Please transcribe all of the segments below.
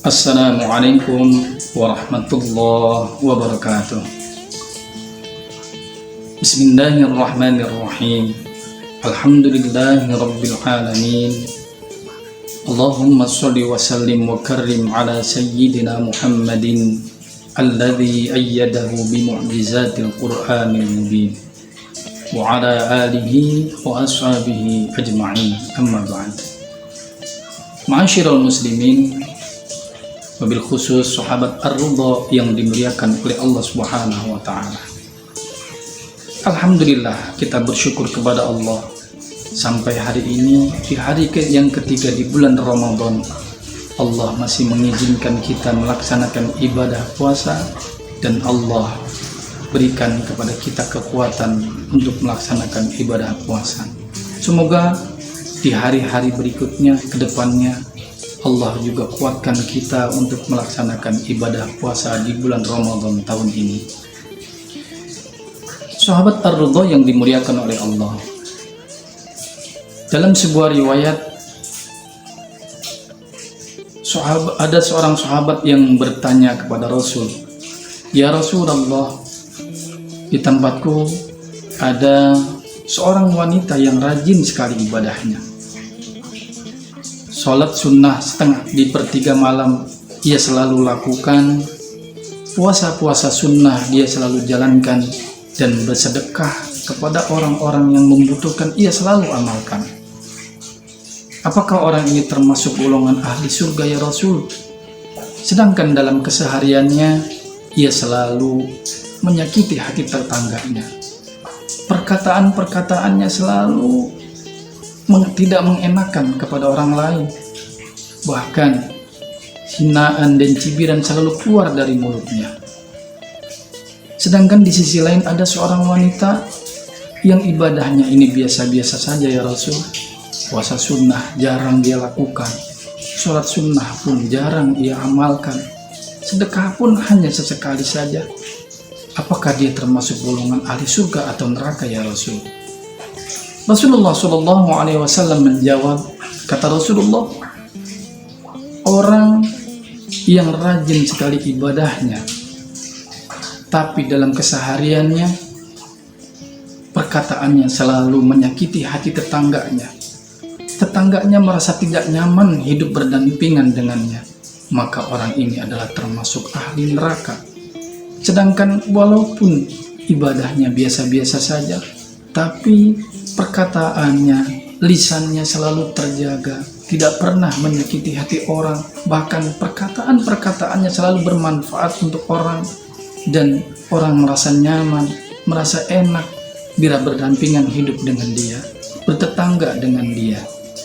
Assalamualaikum warahmatullahi wabarakatuh. Bismillahirrahmanirrahim. Alhamdulillahi rabbil alamin. Allahumma sholli wa sallim wa karrim ala sayyidina Muhammadin alladhi ayyadahu bi mu'jizatil Qur'anil mubin wa ala alihi wa ashabihi ajma'in. Amma ba'd. Ma'asyiral muslimin, wabil khusus sahabat Ar-Ridha yang dimuliakan oleh Allah Subhanahu wa taala. Alhamdulillah, kita bersyukur kepada Allah sampai hari ini, di hari yang ketiga di bulan Ramadan, Allah masih mengizinkan kita melaksanakan ibadah puasa dan Allah berikan kepada kita kekuatan untuk melaksanakan ibadah puasa. Semoga di hari-hari berikutnya ke depannya Allah juga kuatkan kita untuk melaksanakan ibadah puasa di bulan Ramadan tahun ini. Sahabat Ar-Ridha yang dimuliakan oleh Allah, dalam sebuah riwayat ada seorang sahabat yang bertanya kepada Rasul, "Ya Rasulullah, di tempatku ada seorang wanita yang rajin sekali ibadahnya. Sholat sunnah setengah di pertiga malam ia selalu lakukan, puasa-puasa sunnah dia selalu jalankan, dan bersedekah kepada orang-orang yang membutuhkan ia selalu amalkan. Apakah orang ini termasuk golongan ahli surga ya Rasul? Sedangkan dalam kesehariannya ia selalu menyakiti hati tetangganya. Perkataan-perkataannya selalu tidak mengenakan kepada orang lain. Bahkan hinaan dan cibiran selalu keluar dari mulutnya. Sedangkan di sisi lain ada seorang wanita yang ibadahnya ini biasa-biasa saja ya Rasul. Puasa sunnah jarang dia lakukan, sholat sunnah pun jarang ia amalkan, sedekah pun hanya sesekali saja. Apakah dia termasuk golongan ahli surga atau neraka ya Rasul?" Rasulullah SAW menjawab, kata Rasulullah, orang yang rajin sekali ibadahnya, tapi dalam kesehariannya perkataannya selalu menyakiti hati tetangganya, tetangganya merasa tidak nyaman hidup berdampingan dengannya, maka orang ini adalah termasuk ahli neraka. Sedangkan walaupun ibadahnya biasa-biasa saja, tapi perkataannya, lisannya selalu terjaga, tidak pernah menyakiti hati orang, bahkan perkataan-perkataannya selalu bermanfaat untuk orang, dan orang merasa nyaman, merasa enak bila berdampingan hidup dengan dia, bertetangga dengan dia,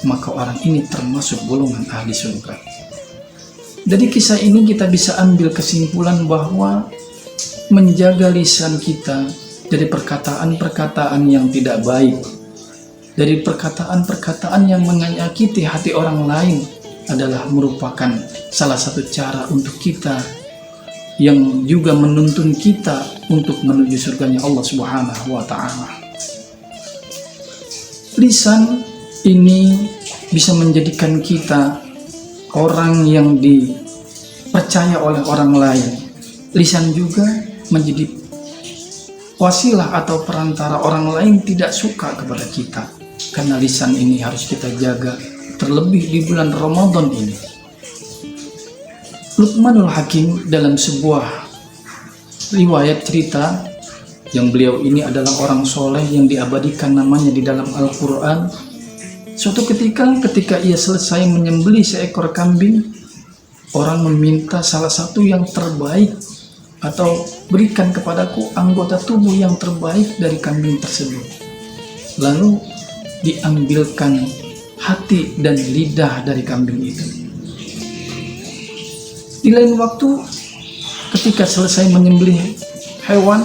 maka orang ini termasuk golongan ahli surga. Dari kisah ini kita bisa ambil kesimpulan bahwa menjaga lisan kita dari perkataan-perkataan yang tidak baik, dari perkataan-perkataan yang menyakiti hati orang lain adalah merupakan salah satu cara untuk kita yang juga menuntun kita untuk menuju surganya Allah Subhanahu wa taala. Lisan ini bisa menjadikan kita orang yang dipercaya oleh orang lain. Lisan juga menjadi wasilah atau perantara orang lain tidak suka kepada kita. Karena lisan ini harus kita jaga, terlebih di bulan Ramadan ini. Luqmanul Hakim dalam sebuah riwayat cerita, yang beliau ini adalah orang soleh yang diabadikan namanya di dalam Al-Quran. Suatu ketika ia selesai menyembelih seekor kambing, orang meminta salah satu yang terbaik atau berikan kepadaku anggota tubuh yang terbaik dari kambing tersebut. Lalu diambilkan hati dan lidah dari kambing itu. Di lain waktu, ketika selesai menyembelih hewan,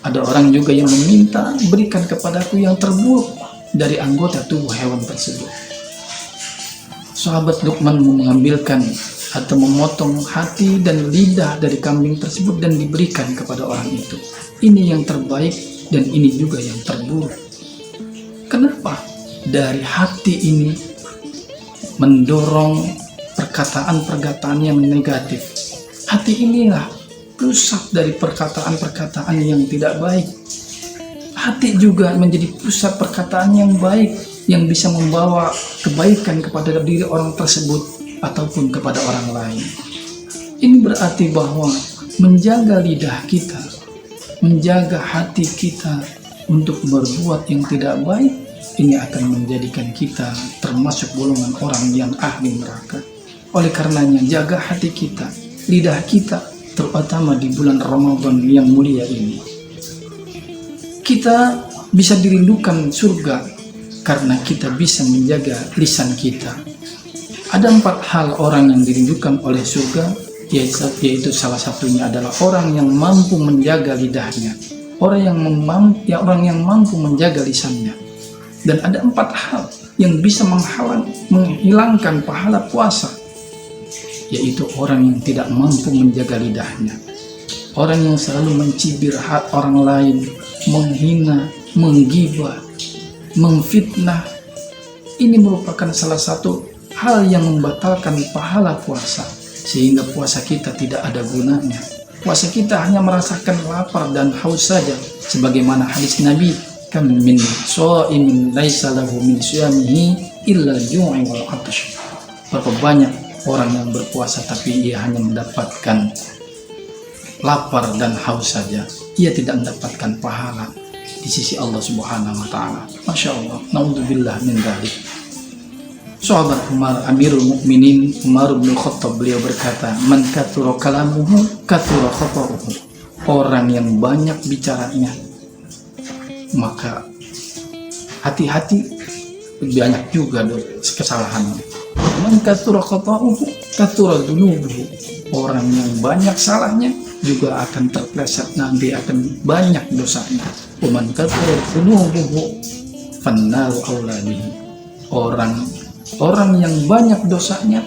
ada orang juga yang meminta berikan kepadaku yang terburuk dari anggota tubuh hewan tersebut. Sahabat Luqman mengambilkan atau memotong hati dan lidah dari kambing tersebut dan diberikan kepada orang itu. Ini yang terbaik dan ini juga yang terburuk. Kenapa? Dari hati ini mendorong perkataan-perkataan yang negatif. Hati inilah pusat dari perkataan-perkataan yang tidak baik. Hati juga menjadi pusat perkataan yang baik, yang bisa membawa kebaikan kepada diri orang tersebut ataupun kepada orang lain. Ini berarti bahwa menjaga lidah kita, menjaga hati kita untuk berbuat yang tidak baik, ini akan menjadikan kita termasuk golongan orang yang ahli neraka. Oleh karenanya, jaga hati kita, lidah kita, terutama di bulan Ramadan yang mulia ini. Kita bisa dirindukan surga karena kita bisa menjaga lisan kita. Ada 4 hal orang yang dirindukan oleh surga, yaitu salah satunya adalah orang yang mampu menjaga lidahnya, orang yang mampu menjaga lisannya. Dan ada 4 hal yang bisa menghilangkan pahala puasa, yaitu orang yang tidak mampu menjaga lidahnya, orang yang selalu mencibir hak orang lain, menghina, menggibah, memfitnah. Ini merupakan salah satu hal yang membatalkan pahala puasa, sehingga puasa kita tidak ada gunanya. Puasa kita hanya merasakan lapar dan haus saja, sebagaimana hadis Nabi, kam min shaimin laisa lahu min siyamihi illa al-ju'i wal 'atash. Berapa banyak orang yang berpuasa tapi ia hanya mendapatkan lapar dan haus saja, ia tidak mendapatkan pahala di sisi Allah Subhanahu wa taala. Masya Allah, naudzubillah min dzalik. Sahabat Umar, Amirul Mukminin Umar bin Khattab, beliau berkata, man kathura kalamuhu kathura khata'uhu. Orang yang banyak bicaranya, maka hati-hati banyak juga kesalahannya. Man kathura khata'uhu kathura dzunubuhu. Orang yang banyak salahnya juga akan terpleset, nanti akan banyak dosanya. Man kathura dzunubuhu fannaru aula bihi. Orang yang banyak dosanya,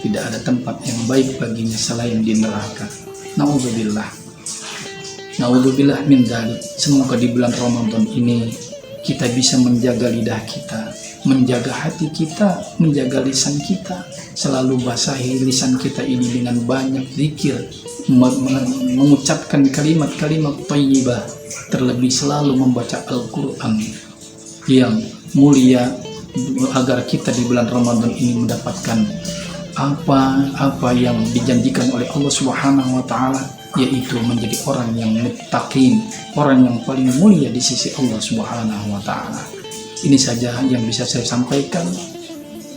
tidak ada tempat yang baik baginya selain di neraka. Naudzubillah. Naudzubillah min dzalik. Semoga di bulan Ramadan ini kita bisa menjaga lidah kita, menjaga hati kita, menjaga lisan kita, selalu basahi lisan kita ini dengan banyak zikir, mengucapkan kalimat-kalimat thayyibah, terlebih selalu membaca Al-Quran yang mulia, agar kita di bulan Ramadan ini mendapatkan apa yang dijanjikan oleh Allah Subhanahu wa taala, yaitu menjadi orang yang muttaqin, orang yang paling mulia di sisi Allah Subhanahu wa taala. Ini saja yang bisa saya sampaikan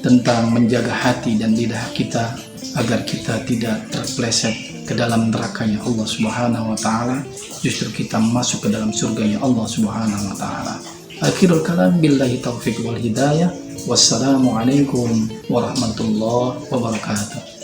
tentang menjaga hati dan lidah kita agar kita tidak terpleset ke dalam nerakanya Allah Subhanahu wa taala, justru kita masuk ke dalam surganya Allah Subhanahu wa taala. Akhirul kalam, billahi taufiq wal hidayah. Wassalamualaikum warahmatullahi wabarakatuh.